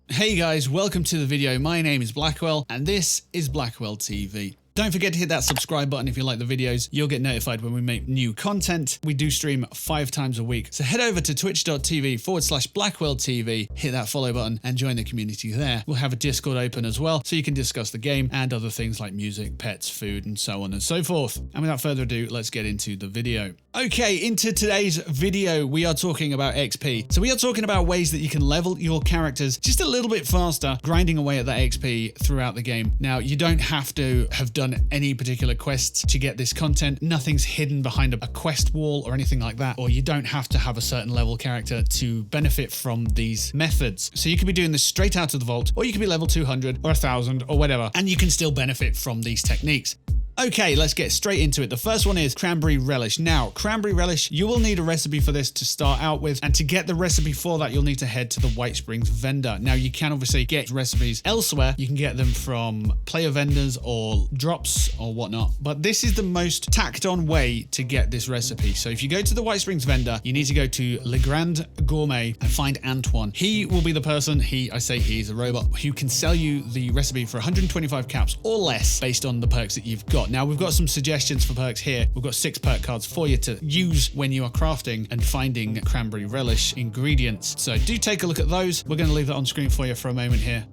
Hey guys, welcome to the video. My name is Blackwell and this is BlackwellTV. Don't forget to hit that subscribe button if you like the videos. You'll get notified when we make new content. We do stream 5 times a week. So head over to twitch.tv/BlackwellTV, hit that follow button and join the community there. We'll have a Discord open as well so you can discuss the game and other things like music, pets, food, and so on and so forth. And without further ado, let's get into the video. Okay, into today's video, we are talking about XP. So we are talking about ways that you can level your characters just a little bit faster, grinding away at that XP throughout the game. Now, you don't have to have done any particular quests to get this content. Nothing's hidden behind a quest wall or anything like that, or you don't have to have a certain level character to benefit from these methods. So you could be doing this straight out of the vault, or you could be level 200 or 1000 or whatever, and you can still benefit from these techniques. Okay, let's get straight into it. The first one is Cranberry Relish. Now, Cranberry Relish, you will need a recipe for this to start out with, and to get the recipe for that, you'll need to head to the White Springs vendor. Now, you can obviously get recipes elsewhere. You can get them from player vendors or drops or whatnot, but this is the most tacked on way to get this recipe. So if you go to the White Springs vendor, you need to go to Le Grand Gourmet and find Antoine. He will be the person, he's a robot, who can sell you the recipe for 125 caps or less based on the perks that you've got. Now, we've got some suggestions for perks here. We've got 6 perk cards for you to use when you are crafting and finding Cranberry Relish ingredients. So do take a look at those. We're going to leave that on screen for you for a moment here.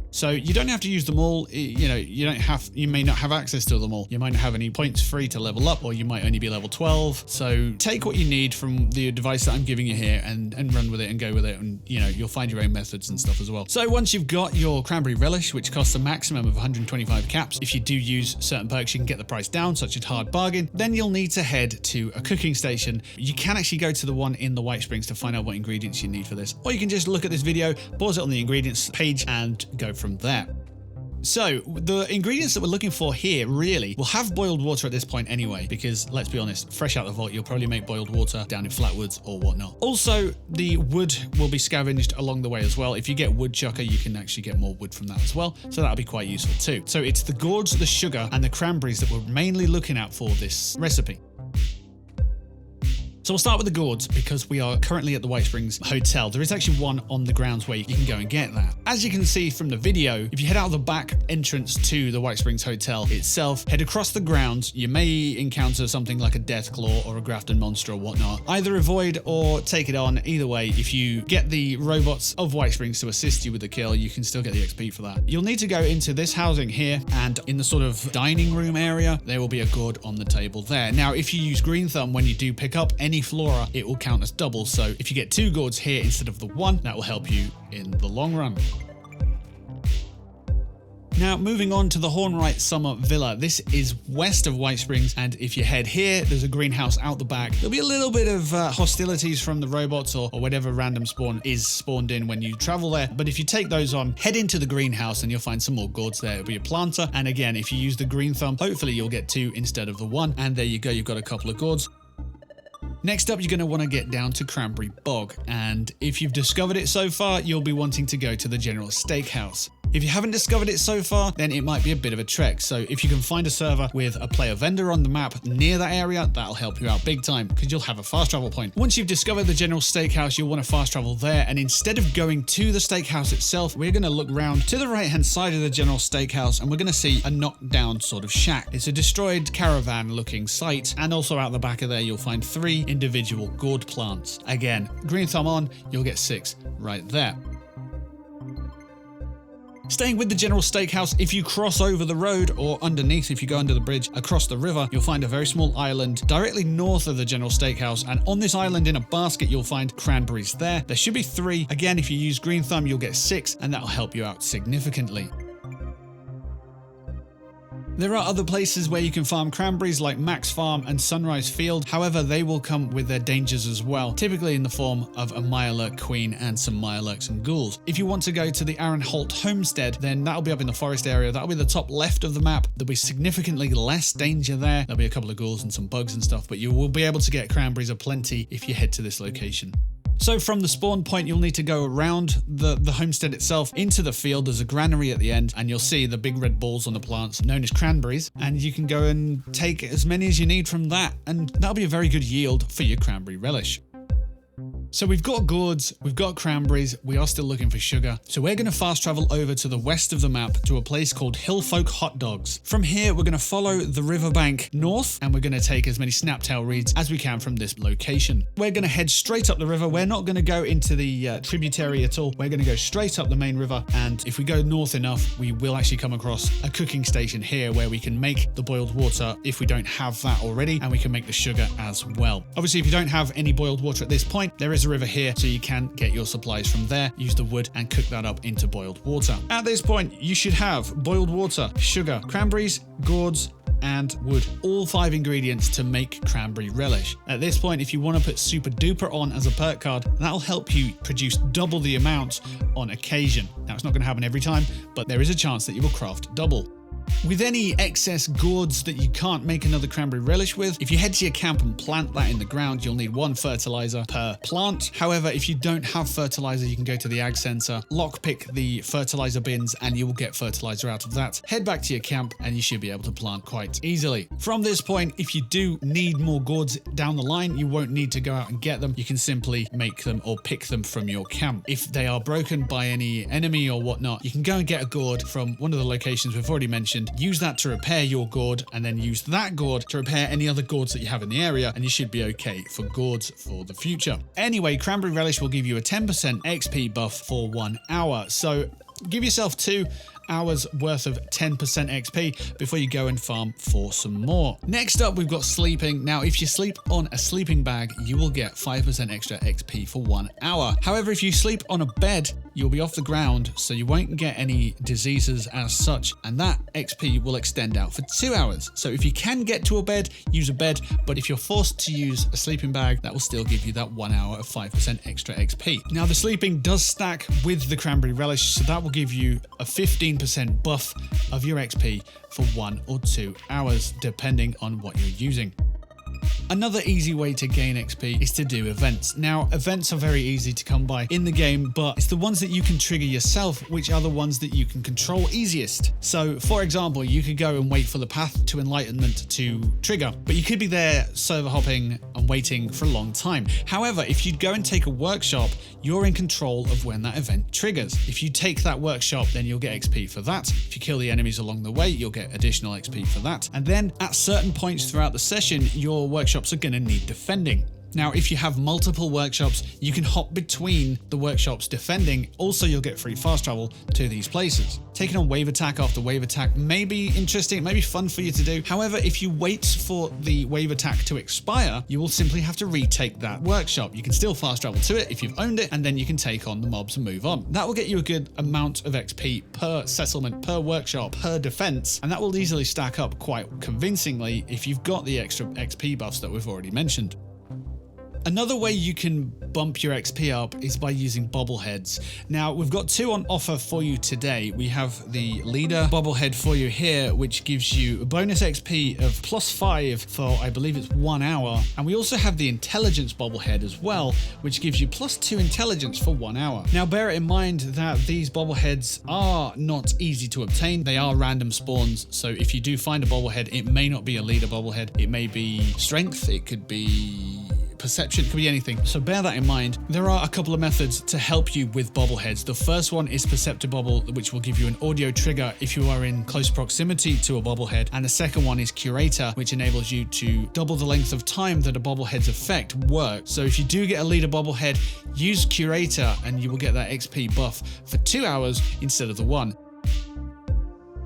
So you don't have to use them all. You may not have access to them all. You might not have any points free to level up, or you might only be level 12. So take what you need from the advice that I'm giving you here and run with it and go with it. And you'll find your own methods and stuff as well. So once you've got your Cranberry Relish, which costs a maximum of 125 caps, if you do use certain perks, you can get the price down, such as Hard Bargain. Then you'll need to head to a cooking station. You can actually go to the one in the White Springs to find out what ingredients you need for this. Or you can just look at this video, pause it on the ingredients page and go from there. So the ingredients that we're looking for here really will have boiled water at this point anyway, because let's be honest, fresh out the vault, you'll probably make boiled water down in Flatwoods or whatnot. Also, the wood will be scavenged along the way as well. If you get woodchucker, you can actually get more wood from that as well. So that'll be quite useful too. So it's the gourds, the sugar and the cranberries that we're mainly looking at for this recipe. So we'll start with the gourds because we are currently at the White Springs Hotel. There is actually one on the grounds where you can go and get that. As you can see from the video, if you head out of the back entrance to the White Springs Hotel itself, head across the grounds, you may encounter something like a Deathclaw or a Grafton Monster or whatnot. Either avoid or take it on. Either way, if you get the robots of White Springs to assist you with the kill, you can still get the XP for that. You'll need to go into this housing here, and in the sort of dining room area, there will be a gourd on the table there. Now, if you use Green Thumb when you do pick up any flora, it will count as double. So if you get 2 gourds here instead of the 1, that will help you in the long run. Now, moving on to the Hornwright Summer Villa. This is west of White Springs, and if you head here, there's a greenhouse out the back. There'll be a little bit of hostilities from the robots or whatever random spawn is spawned in when you travel there, but if you take those on, head into the greenhouse and you'll find some more gourds there. It'll be a planter, and again, if you use the Green Thumb, hopefully you'll get 2 instead of the 1, and there you go, you've got a couple of gourds. Next up, you're going to want to get down to Cranberry Bog, and if you've discovered it so far, you'll be wanting to go to the General Steakhouse. If you haven't discovered it so far, then it might be a bit of a trek. So if you can find a server with a player vendor on the map near that area, that'll help you out big time because you'll have a fast travel point. Once you've discovered the General Steakhouse, you'll want to fast travel there. And instead of going to the steakhouse itself, we're going to look round to the right-hand side of the General Steakhouse and we're going to see a knocked down sort of shack. It's a destroyed caravan looking site. And also out the back of there, you'll find 3 individual gourd plants. Again, Green Thumb on, you'll get 6 right there. Staying with the General Steakhouse, if you cross over the road or underneath, if you go under the bridge across the river, you'll find a very small island directly north of the General Steakhouse. And on this island in a basket, you'll find cranberries there. There should be 3. Again, if you use Green Thumb, you'll get 6, and that'll help you out significantly. There are other places where you can farm cranberries like Max Farm and Sunrise Field. However, they will come with their dangers as well, typically in the form of a Mirelurk Queen and some Mirelurks and Ghouls. If you want to go to the Aaron Holt Homestead, then that'll be up in the forest area. That'll be the top left of the map. There'll be significantly less danger there. There'll be a couple of ghouls and some bugs and stuff, but you will be able to get cranberries aplenty if you head to this location. So from the spawn point, you'll need to go around the homestead itself into the field. There's a granary at the end, and you'll see the big red balls on the plants known as cranberries. And you can go and take as many as you need from that, and that'll be a very good yield for your cranberry relish. So we've got gourds, we've got cranberries, we are still looking for sugar. So we're going to fast travel over to the west of the map to a place called Hillfolk Hot Dogs. From here, we're going to follow the riverbank north, and we're going to take as many snaptail reeds as we can from this location. We're going to head straight up the river. We're not going to go into the tributary at all. We're going to go straight up the main river, and if we go north enough, we will actually come across a cooking station here where we can make the boiled water if we don't have that already, and we can make the sugar as well. Obviously, if you don't have any boiled water at this point, there is a river here, so you can get your supplies from there, use the wood and cook that up into boiled water. At this point, you should have boiled water, sugar, cranberries, gourds, and wood. All 5 ingredients to make cranberry relish. At this point, if you want to put super duper on as a perk card, that'll help you produce double the amount on occasion. Now, it's not going to happen every time, but there is a chance that you will craft double. With any excess gourds that you can't make another cranberry relish with, if you head to your camp and plant that in the ground, you'll need 1 fertilizer per plant. However, if you don't have fertilizer, you can go to the ag center, lockpick the fertilizer bins, and you will get fertilizer out of that. Head back to your camp and you should be able to plant quite easily. From this point, if you do need more gourds down the line, you won't need to go out and get them. You can simply make them or pick them from your camp. If they are broken by any enemy or whatnot, you can go and get a gourd from one of the locations we've already mentioned. Use that to repair your gourd, and then use that gourd to repair any other gourds that you have in the area, and you should be okay for gourds for the future. Anyway, cranberry relish will give you a 10% XP buff for 1 hour, so give yourself 2 hours worth of 10% XP before you go and farm for some more. Next up, we've got sleeping. Now, if you sleep on a sleeping bag, you will get 5% extra XP for 1 hour. However, if you sleep on a bed, you'll be off the ground, so you won't get any diseases as such, and that XP will extend out for 2 hours. So if you can get to a bed, use a bed, but if you're forced to use a sleeping bag, that will still give you that 1 hour of 5% extra XP. Now, the sleeping does stack with the cranberry relish, so that will give you a 15% buff of your XP for 1 or 2 hours, depending on what you're using. Another easy way to gain XP is to do events. Now, events are very easy to come by in the game, but it's the ones that you can trigger yourself, which are the ones that you can control easiest. So, for example, you could go and wait for the path to enlightenment to trigger, but you could be there server hopping and waiting for a long time. However, if you go and take a workshop, you're in control of when that event triggers. If you take that workshop, then you'll get XP for that. If you kill the enemies along the way, you'll get additional XP for that. And then at certain points throughout the session, your workshops are going to need defending. Now, if you have multiple workshops, you can hop between the workshops defending. Also, you'll get free fast travel to these places. Taking on wave attack after wave attack may be interesting, it may be fun for you to do. However, if you wait for the wave attack to expire, you will simply have to retake that workshop. You can still fast travel to it if you've owned it, and then you can take on the mobs and move on. That will get you a good amount of XP per settlement, per workshop, per defense, and that will easily stack up quite convincingly if you've got the extra XP buffs that we've already mentioned. Another way you can bump your XP up is by using bobbleheads. Now, we've got 2 on offer for you today. We have the leader bobblehead for you here, which gives you a bonus XP of +5 for, I believe it's 1 hour. And we also have the intelligence bobblehead as well, which gives you +2 intelligence for 1 hour. Now, bear in mind that these bobbleheads are not easy to obtain. They are random spawns. So if you do find a bobblehead, it may not be a leader bobblehead. It may be strength. It could be perception, it could be anything. So bear that in mind. There are a couple of methods to help you with bobbleheads. The first one is Perceptor Bobble, which will give you an audio trigger if you are in close proximity to a bobblehead. And the second one is Curator, which enables you to double the length of time that a bobblehead's effect works. So if you do get a leader bobblehead, use Curator and you will get that XP buff for 2 hours instead of the 1.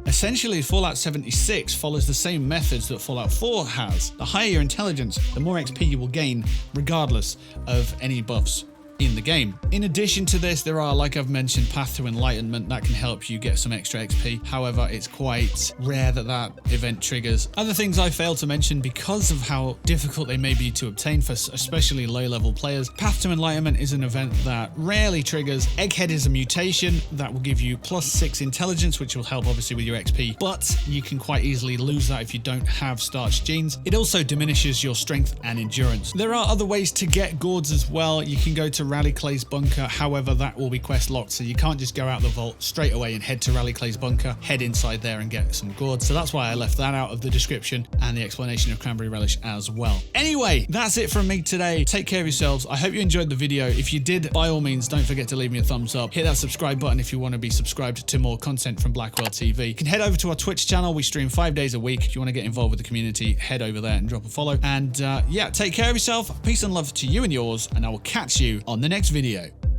Essentially, Fallout 76 follows the same methods that Fallout 4 has. The higher your intelligence, the more XP you will gain, regardless of any buffs in the game. In addition to this, there are, like I've mentioned, Path to Enlightenment that can help you get some extra XP. However, it's quite rare that that event triggers. Other things I failed to mention because of how difficult they may be to obtain for especially low-level players. Path to Enlightenment is an event that rarely triggers. Egghead is a mutation that will give you +6 intelligence, which will help obviously with your XP, but you can quite easily lose that if you don't have starch genes. It also diminishes your strength and endurance. There are other ways to get gourds as well. You can go to Rally Clay's bunker. However, that will be quest locked, so you can't just go out the vault straight away and head to Rally Clay's bunker. Head inside there and get some gourds. So that's why I left that out of the description and the explanation of Cranberry Relish as well. Anyway, that's it from me today. Take care of yourselves. I hope you enjoyed the video. If you did, by all means, don't forget to leave me a thumbs up. Hit that subscribe button if you want to be subscribed to more content from Blackwell TV. You can head over to our Twitch channel. We stream 5 days a week. If you want to get involved with the community, head over there and drop a follow. And yeah, take care of yourself. Peace and love to you and yours, and I will catch you on the next video.